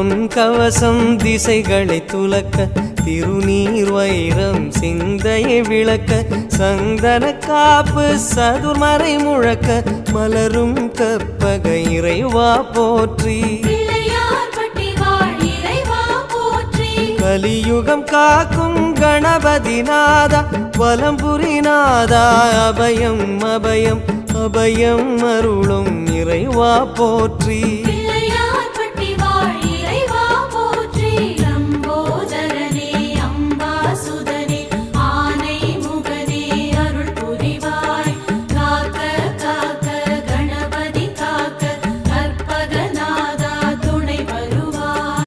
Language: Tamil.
பொன் கவசம் திசைகளை துலக்க திருநீர் வைரம் சிந்தையை விளக்க சந்தன காப்பு சதுர்மறை முழக்க மலரும் கற்பக இறைவா போற்றி கலியுகம் காக்கும் கணபதி நாதா வலம்புரி நாதா அபயம் அபயம் அபயம் அருளும் இறைவா போற்றி.